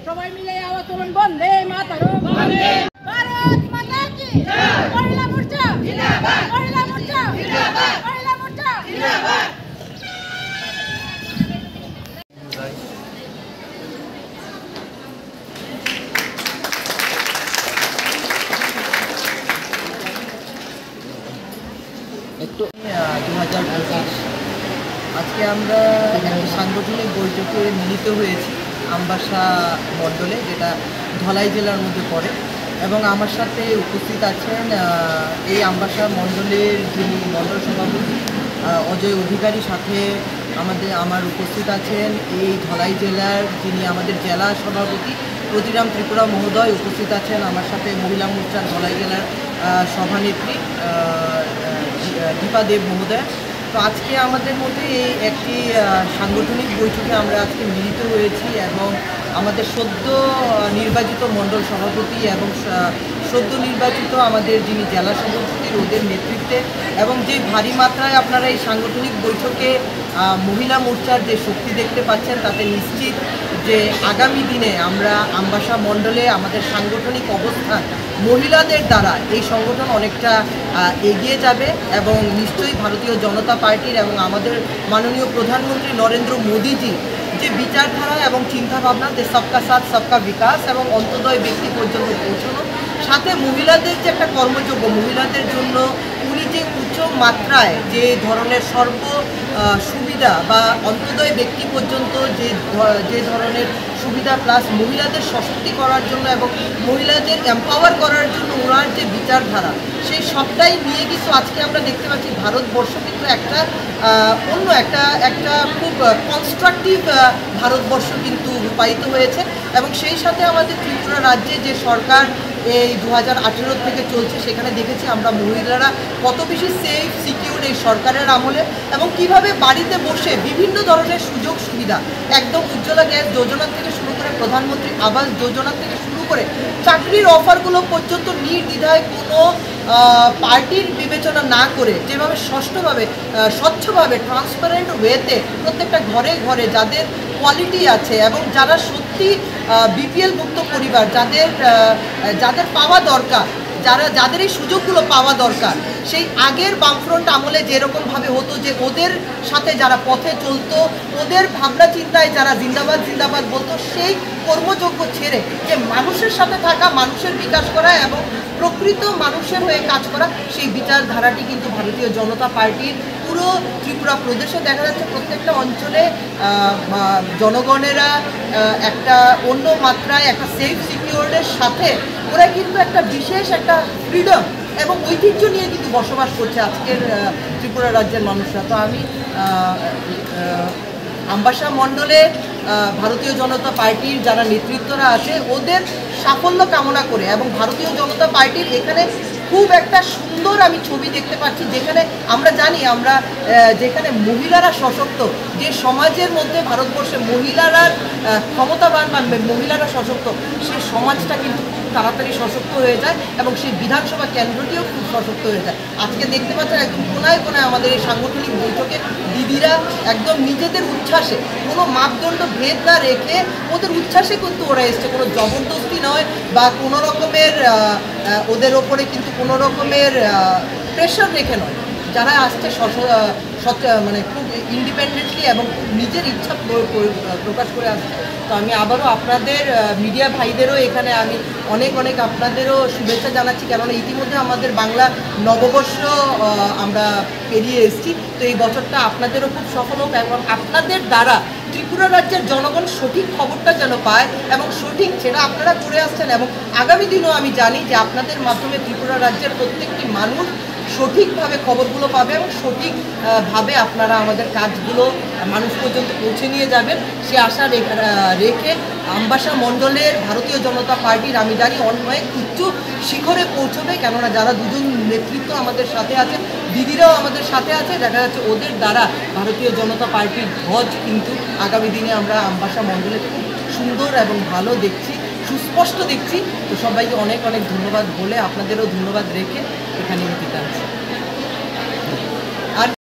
সবাই মিলে আওয়াজ তুলুন, বন্দে মাতরম, বন্দে ভারত মাতা কি জয়, মহিলা মোর্চা জিন্দাবাদ, মহিলা মোর্চা জিন্দাবাদ, মহিলা মোর্চা জিন্দাবাদ। একটু 2025 আজকে আমরা একটি সাংগঠনিক বৈঠকে মিলিত হয়েছি আমবাসা মণ্ডলে, যেটা ধলাই জেলার মধ্যে পড়ে, এবং আমার সাথে উপস্থিত আছেন এই আমবাসা মণ্ডলের যিনি মণ্ডল সভাপতি অজয় অধিকারী, সাথে আমার উপস্থিত আছেন এই ধলাই জেলার যিনি আমাদের জেলা সভাপতি প্রতিরাম ত্রিপুরা মহোদয়, উপস্থিত আছেন আমার সাথে মহিলা মোর্চার ধলাই জেলার সভানেত্রী দীপা দেব মহোদয়। তো আজকে আমাদের মধ্যে এই একটি সাংগঠনিক বৈঠকে আমরা আজকে মিলিত হয়েছি, এবং আমাদের সদ্য নির্বাচিত মণ্ডল সভাপতি এবং সদ্য নির্বাচিত আমাদের যিনি জেলা সভাপতি ওদের নেতৃত্বে, এবং যে ভারী মাত্রায় আপনারা এই সাংগঠনিক বৈঠকে মহিলা মোর্চার যে শক্তি দেখতে পাচ্ছেন, তাতে নিশ্চিত যে আগামী দিনে আমরা আমবাসা মণ্ডলে আমাদের সাংগঠনিক অবস্থান মহিলাদের দ্বারা এই সংগঠন অনেকটা এগিয়ে যাবে, এবং নিশ্চয়ই ভারতীয় জনতা পার্টির এবং আমাদের মাননীয় প্রধানমন্ত্রী নরেন্দ্র মোদীজি যে বিচারধারা এবং চিন্তাভাবনা, যে সবকা সাথ সবকা বিকাশ এবং অন্তোদয় ব্যক্তি পর্যন্ত পৌঁছানো, সাথে মহিলাদের যে একটা কর্মযোগ্য, মহিলাদের জন্য উনি যে উচ্চ মাত্রায় যে ধরনের সর্ব সুবিধা বা অন্তোদয় ব্যক্তি পর্যন্ত যে ধরনের সুবিধা প্লাস মহিলাদের সশক্তি করার জন্য এবং মহিলাদের এম্পাওয়ার করার জন্য ওনার যে বিচারধারা, সেই সবটাই নিয়ে কিন্তু আজকে আমরা দেখতে পাচ্ছি ভারতবর্ষ কিন্তু একটা অন্য একটা খুব কনস্ট্রাকটিভ ভারতবর্ষ কিন্তু রূপায়িত হয়েছে। এবং সেই সাথে আমাদের ত্রিপুরা রাজ্যে যে সরকার এই 2018 থেকে চলছে, সেখানে দেখেছি আমরা মহিলারা কত বেশি সেফ সিকিউর এই সরকারের আমলে, এবং কিভাবে বাড়িতে বসে বিভিন্ন ধরনের সুযোগ সুবিধা, একদম উজ্জ্বলা গ্যাস যোজনা থেকে শুরু করে প্রধানমন্ত্রী আবাস যোজনা থেকে শুরু করে চাকরির অফারগুলো পর্যন্ত নির্দ্বিধায় কোনো পার্টির বিবেচনা না করে যেভাবে স্বচ্ছভাবে ট্রান্সপারেন্ট ওয়েতে প্রত্যেকটা ঘরে ঘরে যাদের কোয়ালিটি আছে এবং যারা সত্যি বিপিএল মুক্ত পরিবার, যাদের পাওয়া দরকার, যাদের এই সুযোগগুলো পাওয়া দরকার, সেই আগের বামফ্রন্ট আমলে যেরকমভাবে হতো যে ওদের সাথে যারা পথে চলতো, ওদের ভাবনা চিন্তায় যারা জিন্দাবাদ জিন্দাবাদ বলতো, সেই কর্মযোগ্য ছেড়ে যে মানুষের সাথে থাকা, মানুষের বিকাশ করা এবং প্রকৃত মানুষের হয়ে কাজ করা, সেই বিচারধারাটি কিন্তু ভারতীয় জনতা পার্টির পুরো ত্রিপুরা প্রদেশে দেখা যাচ্ছে। প্রত্যেকটা অঞ্চলে জনগণেরা একটা অন্য মাত্রায় একটা সেফ সিকিউরের সাথে ওরা কিন্তু একটা বিশেষ একটা ফ্রিডম এবং ঐতিহ্য নিয়ে কিন্তু বসবাস করছে আজকের ত্রিপুরা রাজ্যের মানুষরা। তো আমি আমবাসা মণ্ডলে ভারতীয় জনতা পার্টির যারা নেতৃত্বরা আছে ওদের সাফল্য কামনা করে, এবং ভারতীয় জনতা পার্টির এখানে খুব একটা সুন্দর আমি ছবি দেখতে পাচ্ছি, যেখানে আমরা জানি আমরা যেখানে মহিলারা সশক্ত, যে সমাজের মধ্যে ভারতবর্ষে মহিলারা ক্ষমতাবান বা মহিলারা সশক্ত, সেই সমাজটা কিন্তু তাড়াতাড়ি সশক্ত হয়ে যায় এবং সেই বিধানসভা কেন্দ্রটিও খুব সশক্ত হয়ে যায়। আজকে দেখতে পাচ্ছেন একদম কোনায় কোনায় আমাদের এই সাংগঠনিক বৈঠকে দিদিরা একদম নিজেদের উচ্ছ্বাসে, কোনো মাপদণ্ড ভেদ না রেখে ওদের উচ্ছ্বাসে কিন্তু ওরা এসছে, কোনো জবরদস্তি নয় বা কোনো রকমের ওদের ওপরে কিন্তু কোনো রকমের প্রেশার রেখে নয়, যারা আসছে মানে খুব ইন্ডিপেন্ডেন্টলি এবং নিজের ইচ্ছা প্রকাশ করে আসছে। তো আমি আবারও আপনাদের মিডিয়া ভাইদেরও এখানে আমি অনেক আপনাদেরও শুভেচ্ছা জানাচ্ছি, কেননা ইতিমধ্যে আমাদের বাংলা নববর্ষ আমরা পেরিয়ে এসেছি। তো এই বছরটা আপনাদেরও খুব সফল হোক এবং আপনাদের দ্বারা ত্রিপুরা রাজ্যের জনগণ সঠিক খবরটা যেন পায় এবং সঠিক সেটা আপনারা করে আসছেন, এবং আগামী দিনও আমি জানি যে আপনাদের মাধ্যমে ত্রিপুরা রাজ্যের প্রত্যেকটি মানুষ সঠিকভাবে খবরগুলো পাবে এবং সঠিকভাবে আপনারা আমাদের কাজগুলো মানুষ পর্যন্ত পৌঁছে নিয়ে যাবেন, সে আশা রেখে আমবাসা মণ্ডলের ভারতীয় জনতা পার্টির আমি জানি অনেক উচ্চ শিখরে পৌঁছবে, কেননা যারা দুজন নেতৃত্ব আমাদের সাথে আছে, দিদিরাও আমাদের সাথে আছে, দেখা যাচ্ছে ওদের দ্বারা ভারতীয় জনতা পার্টির ধ্বজ কিন্তু আগামী দিনে আমরা আমবাসা মণ্ডলে খুব সুন্দর এবং ভালো দেখছি, সুস্পষ্ট দেখছি। তো সবাইকে অনেক ধন্যবাদ বলে আপনাদেরও ধন্যবাদ রেখে এখানে বিদায়।